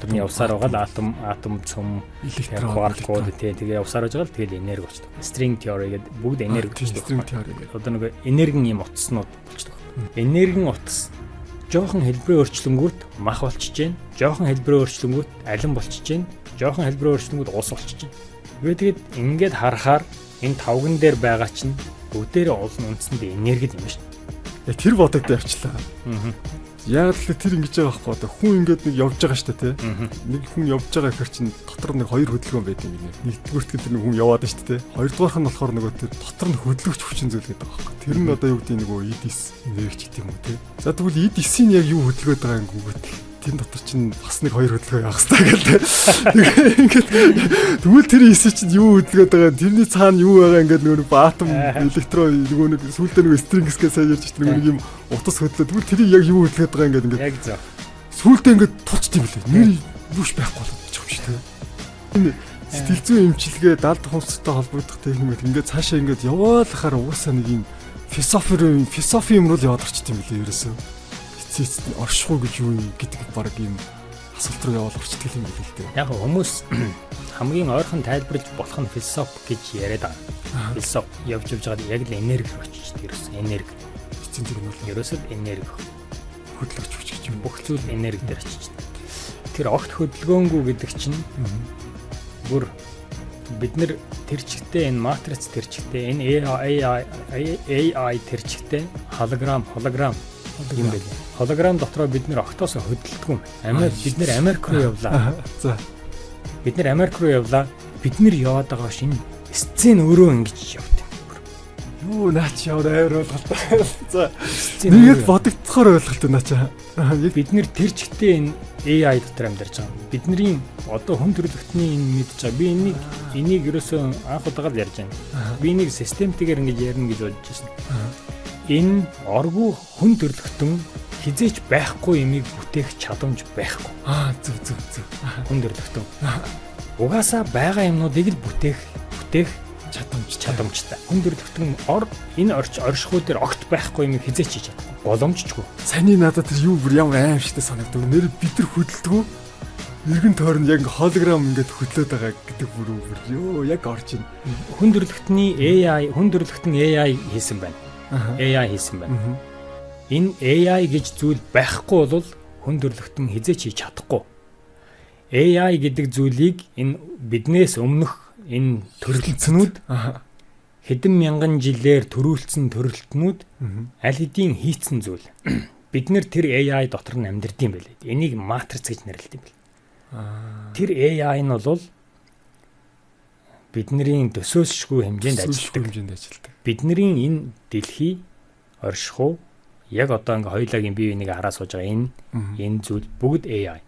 атомны явсаар байгаа л атом цөм кваркууд тэгээ явсаар байгаа л тэгэл энерги болчихдог. String theory гэдэг бүгд энерги болчихдог. String theory гэдэг. Одоо нэг энергийн юм утаснууд болчихдог. Энергийн утас жоохон хэлбэрийн өөрчлөнгүүд мах болчихж байна. Жоохон хэлбэрийн өөрчлөнгүүд алин болчихж байна. Жоохон хэлбэрийн өөрчлөнгүүд ус болчихж байна. Тэгээд ингээд харахаар энэ тавган дээр байгаа чинь бүгдээрээ олон үндсэндээ энерги юм шүү дээ. Тэр бодогдоо явчлаа. Яг л тэр ингэж байгаа байхгүй одоо хүн ингээд нэг явж байгаа шүү дээ тий. Нэг хүн явж байгаа гэхэр чинь дотор нэг хоёр хөдөлгөөн байдаг юм байна. Нэгдүгürt тэр нэг хүн яваад шүү дээ тий. Хоёрдугаарх нь болохоор нөгөө тэр дотор нь хөдөлгөгч хүчин зүйл гэдэг байгаа байхгүй. Тэр нь одоо юу гэдэг нөгөө EDS энерги гэдэг юм уу тий. За тэгвэл EDS-ийн яг юу хөдөлгөөд байгаа юм гүгүйт. Тэн дотор чинь бас нэг хоёр хөдөлгөөн явах хэрэгтэй гэдэг. Ингээд тэгвэл тэр EC чинь юу хөдөлгөөд байгаа тэрний цаана юу байгаа ингээд нөгөө атом электрон нөгөө нэг сүүлдээ нөгөө стрингс гэж сайн ярьж чинь нөгөө нэг юм утас хөдлөө. Тэгвэл тэрийг яг юу хөдөлгөөд байгаа ингээд яг зөв. Сүүлдээ ингээд тулчт юм лээ. Нэр юуш байхгүй болчих юм шиг тийм. Сэтгэл зүйн эмчилгээ даалд хумстай холбогдох техник ингээд цаашаа ингээд яваалахаар уусаа нэг юм философи юм руу яваад орчт юм лээ ерөөсөө. Оршихуу гэж юу гэдэг баг юм асуулт руу яваад орчдөг юм билээ л дээ. Яг хүмүүс хамгийн ойрхон тайлбарлаж болох нь философи гэж яриад байгаа. Философи явж байгаа яг л энерги рүү очиж ерөөсөө энерги. Эцсийн зэрэг нь ерөөсөө энерги. Хөдөлгөж хүч гэж юм. Бүх зүйл энерги дээр очиж байна. Тэр огт хөдөлгөөнгүй гэдэг чинь бүр бид нэр тэр чигтээ энэ матриц тэр чигтээ энэ AI тэр чигтээ холограм юм байна. Холограм дотроо бид нэр октоос хөдөлдөг юм. Бид нэр Америк руу явлаа. За. Бид нэр Америк руу явлаа. Бид нэр яваад байгаа шинэ сцен өөрөө ингэж явт юм. Юу наач яваа ойлголтой. За. Нэгэд бодогдохоор ойлголтой наачаа. Бид нэр тэр чигтээ энэ AI дотор амьдарч байгаа. Бидний одоо хүн төрөлхтний энэ мэдж байгаа. Би энийг ерөөсөө анх удаага л ярьж байна. Би энийг системтэйгээр ингэж ярина гэж бодож байна. Энэ оргуу хүн төрлөختөн хизээч байхгүй юмыг бүтээх чадамж байхгүй. Зөв. Хүн төрлөختөн. Угаасаа байгаа юмнуудыг л бүтээх чадамжтай. Хүн төрлөختөн энэ оршихуй дээр огт байхгүй юмыг хизээч хийж чадахгүй. Боломжчгүй. Саний надад тэр юу бүр ямар аимшигтай санагдав. Нэр бид нар хөдөлдгөө эргэн тойронд яг холограм ингээд хөдлөөд байгаа гэдэг бүр ёо яг орж ийн. Хүн төрлөختөн AI хийсэн байна. AI хийсэн байна. Энэ AI гэж зүйл байхгүй бол хүн төрлөختөн хизээч хийж чадахгүй. AI гэдэг зүйлийг энэ биднээс өмнөх энэ төрөлцнүүд хэдэн мянган жилээр төрүүлсэн төрөлтнүүд аль хэдийн хийцэн зүйл. Бид нэр тэр AI дотор нь амьдэрдэм байлээ. Энийг матриц гэж нэрлэдэг юм бэл. Тэр AI нь бол бидний төсөөлшгүй хэмжээнд ажилладаг. Бидний энэ дэлхий оршихуу яг одоо ингээ хоёулагийн бие биенийг хараа сууж байгаа энэ зүйл бүгд AI.